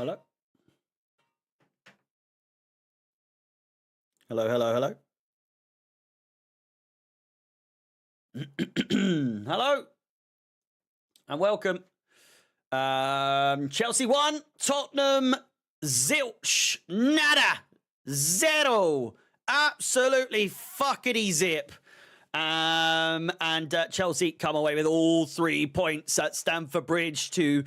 Hello? Hello, hello, hello. Hello and welcome. Chelsea 1, Tottenham zilch, nada, zero, absolutely fuckity zip. And Chelsea come away with all 3 points at Stamford Bridge to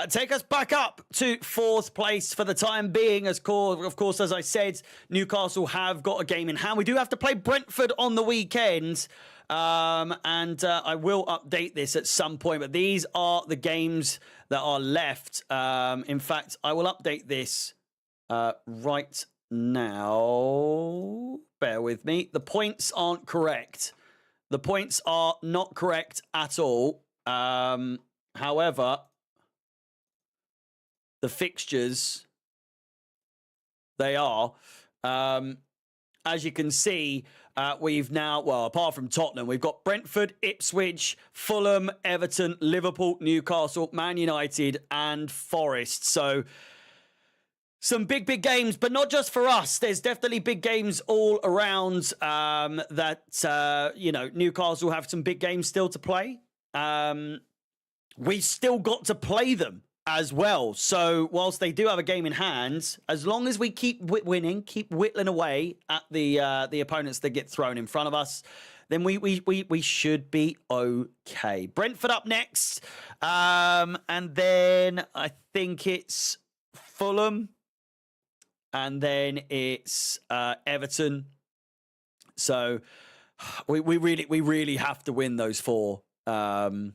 take us back up to 4th place for the time being. Of course, as I said, Newcastle have got a game in hand. We do have to play Brentford on the weekend. I will update this at some point, but these are the games that are left. In fact, I will update this right now. Bear with me. The points aren't correct. The points are not correct at all. However, the fixtures, they are. As you can see, we've now, well, apart from Tottenham, we've got Brentford, Ipswich, Fulham, Everton, Liverpool, Newcastle, Man United, and Forest. So some big games, but not just for us. There's definitely big games all around Newcastle have some big games still to play. We've still got to play them as well. So whilst they do have a game in hand, as long as we keep winning, keep whittling away at the opponents that get thrown in front of us, then we should be okay. Brentford up next. And then I think it's Fulham. And then it's Everton. So we really have to win those 4. And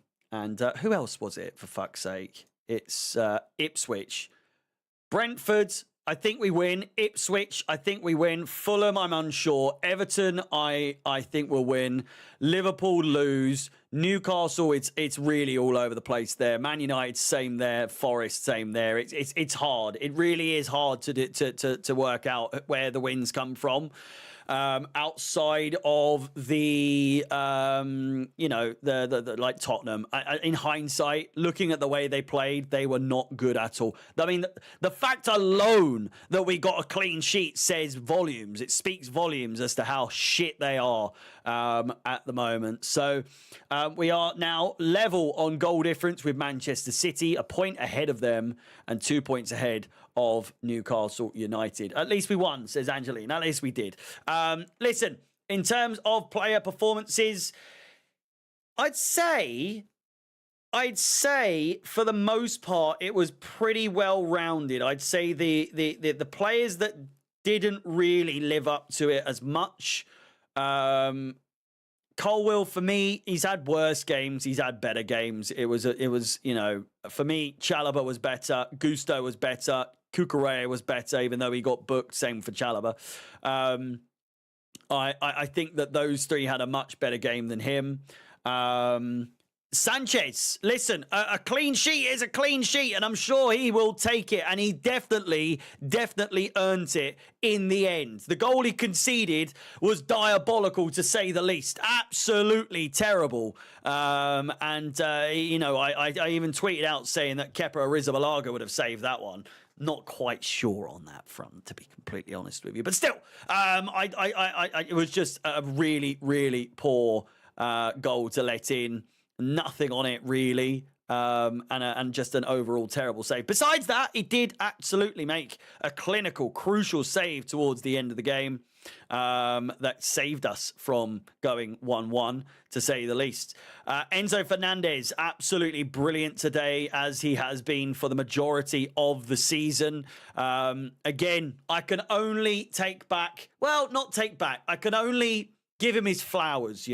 who else was it, for fuck's sake? It's Ipswich. Brentford, I think we win. Ipswich, I think we win. Fulham, I'm unsure. Everton, I think we'll win. Liverpool lose. Newcastle, it's really all over the place there. Man United, same there. Forest, same there. It's hard. It really is hard to work out where the wins come from. Outside of the like Tottenham. In hindsight, looking at the way they played, they were not good at all. I mean, the fact alone that we got a clean sheet says volumes. It speaks volumes as to how shit they are at the moment. So we are now level on goal difference with Manchester City, a point ahead of them and 2 points ahead of Newcastle United. At least we won, says Angeline. At least we did. Listen, in terms of player performances, I'd say for the most part it was pretty well rounded. I'd say the players that didn't really live up to it as much. Colwill, for me, he's had worse games. He's had better games. It was for me, Chalobah was better. Gusto was better. Cucurella was better, even though he got booked. Same for Chalobah. I think that those 3 had a much better game than him. Sanchez, listen, a clean sheet is a clean sheet, and I'm sure he will take it, and he definitely earned it in the end. The goal he conceded was diabolical, to say the least. Absolutely terrible. I even tweeted out saying that Kepa Arrizabalaga would have saved that one. Not quite sure on that front, to be completely honest with you. But still, it was just a really poor goal to let in. Nothing on it, really. And just an overall terrible save. Besides that, he did absolutely make a clinical, crucial save towards the end of the game that saved us from going 1-1, to say the least. Enzo Fernandez, absolutely brilliant today, as he has been for the majority of the season. Again, I can only take back... Well, not take back. I can only give him his flowers,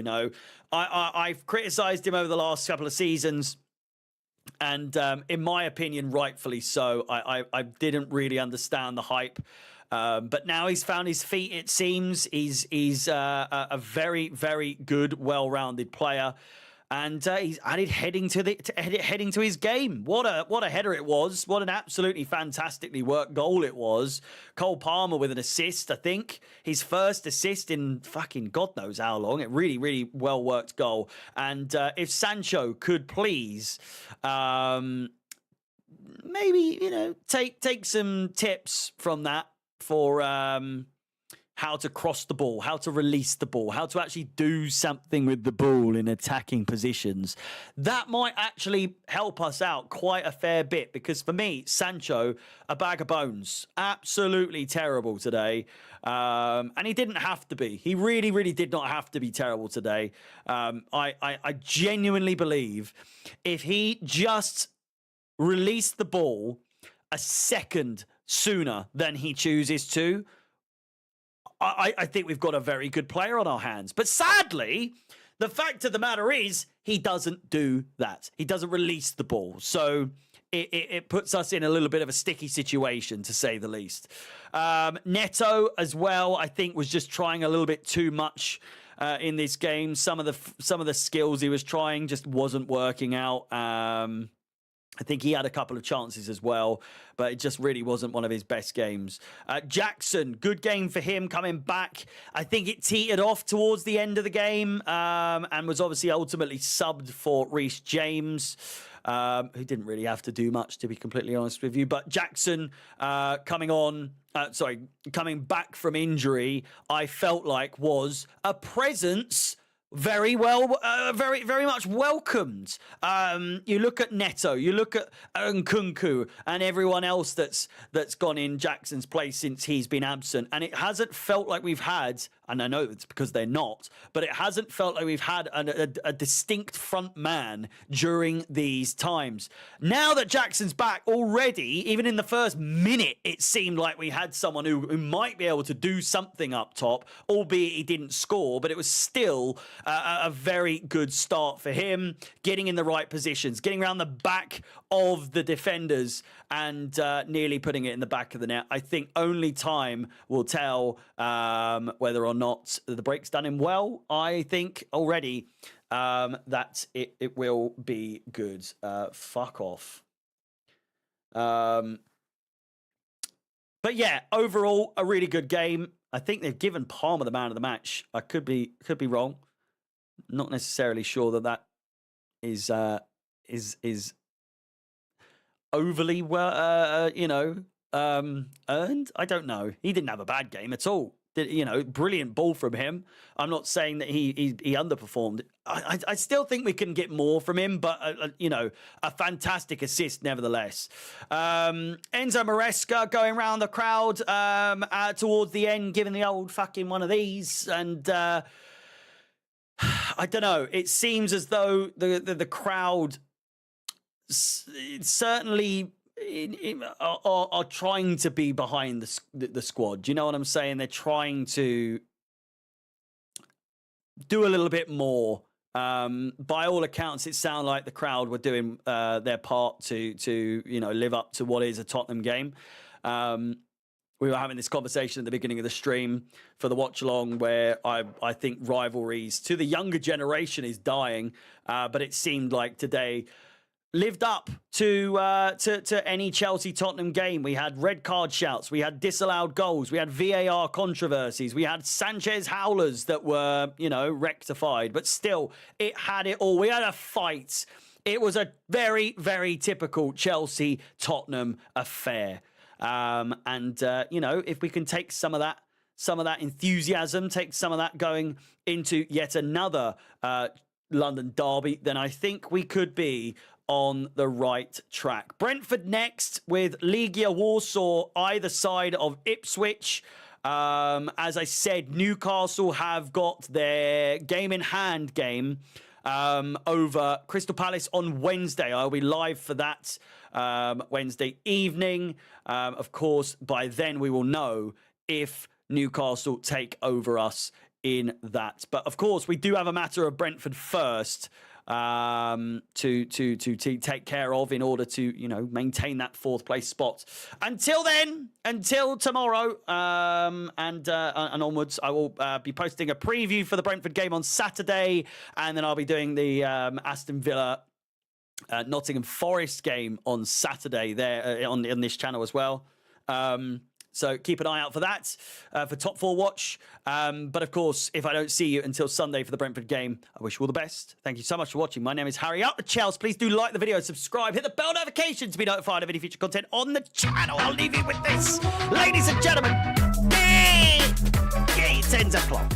I've criticised him over the last couple of seasons, and in my opinion, rightfully so. I didn't really understand the hype, but now he's found his feet, it seems. He's a very good, well-rounded player. And he's added heading to his game. What a header it was. What an absolutely fantastically worked goal it was. Cole Palmer with an assist, I think. His first assist in fucking God knows how long. It really well worked goal. And if Sancho could please maybe, take some tips from that for how to cross the ball, how to release the ball, how to actually do something with the ball in attacking positions. That might actually help us out quite a fair bit, because for me, Sancho, a bag of bones. Absolutely terrible today. And he didn't have to be. He really, really did not have to be terrible today. I genuinely believe if he just released the ball a second sooner than he chooses to, I think we've got a very good player on our hands. But sadly, the fact of the matter is he doesn't do that. He doesn't release the ball. So it puts us in a little bit of a sticky situation, to say the least. Neto as well, I think, was just trying a little bit too much in this game. Some of the skills he was trying just wasn't working out. I think he had a couple of chances as well, but it just really wasn't one of his best games. Jackson, good game for him coming back. I think it teetered off towards the end of the game, and was obviously ultimately subbed for Reece James, who didn't really have to do much, to be completely honest with you. But Jackson coming back from injury, I felt like was a presence very well, very much welcomed. You look at Neto, you look at Nkunku, and everyone else that's gone in Jackson's place since he's been absent, and it hasn't felt like we've had, and I know it's because they're not, but it hasn't felt like we've had a distinct front man during these times. Now that Jackson's back already, even in the first minute, it seemed like we had someone who might be able to do something up top, albeit he didn't score, but it was still a very good start for him, getting in the right positions, getting around the back of the defenders, and nearly putting it in the back of the net. I think only time will tell whether or not the break's done him well. I think already that it will be good. Fuck off. But yeah, overall, a really good game. I think they've given Palmer the man of the match. I could be wrong. Not necessarily sure that is overly well, earned. I don't know. He didn't have a bad game at all. Brilliant ball from him. I'm not saying that he underperformed. I still think we can get more from him, but a fantastic assist nevertheless. Enzo Maresca going around the crowd towards the end, giving the old fucking one of these, and I don't know. It seems as though the crowd certainly are trying to be behind the squad. Do you know what I'm saying? They're trying to do a little bit more. By all accounts, it sounded like the crowd were doing their part to live up to what is a Tottenham game. We were having this conversation at the beginning of the stream for the watch along, where I think rivalries to the younger generation is dying, but it seemed like today lived up to any Chelsea Tottenham game. We had red card shouts, we had disallowed goals, we had VAR controversies, we had Sanchez howlers that were rectified, but still it had it all. We had a fight. It was a very, very typical Chelsea Tottenham affair. If we can take some of that enthusiasm, take some of that going into yet another London derby, then I think we could be on the right track. Brentford next, with Legia Warsaw either side of Ipswich. As I said, Newcastle have got their game in hand game over Crystal Palace on Wednesday. I'll be live for that Wednesday evening. Of course, by then we will know if Newcastle take over us in that. But of course, we do have a matter of Brentford first to take care of in order to maintain that fourth place spot. Until then, until tomorrow and onwards, I will be posting a preview for the Brentford game on Saturday, and then I'll be doing the Aston Villa Nottingham Forest game on Saturday there on this channel as well. So keep an eye out for that, for Top 4 Watch. But of course, if I don't see you until Sunday for the Brentford game, I wish you all the best. Thank you so much for watching. My name is Harry Up the Chels. Please do like the video, subscribe, hit the bell notification to be notified of any future content on the channel. I'll leave you with this. Ladies and gentlemen, it's 10 o'clock.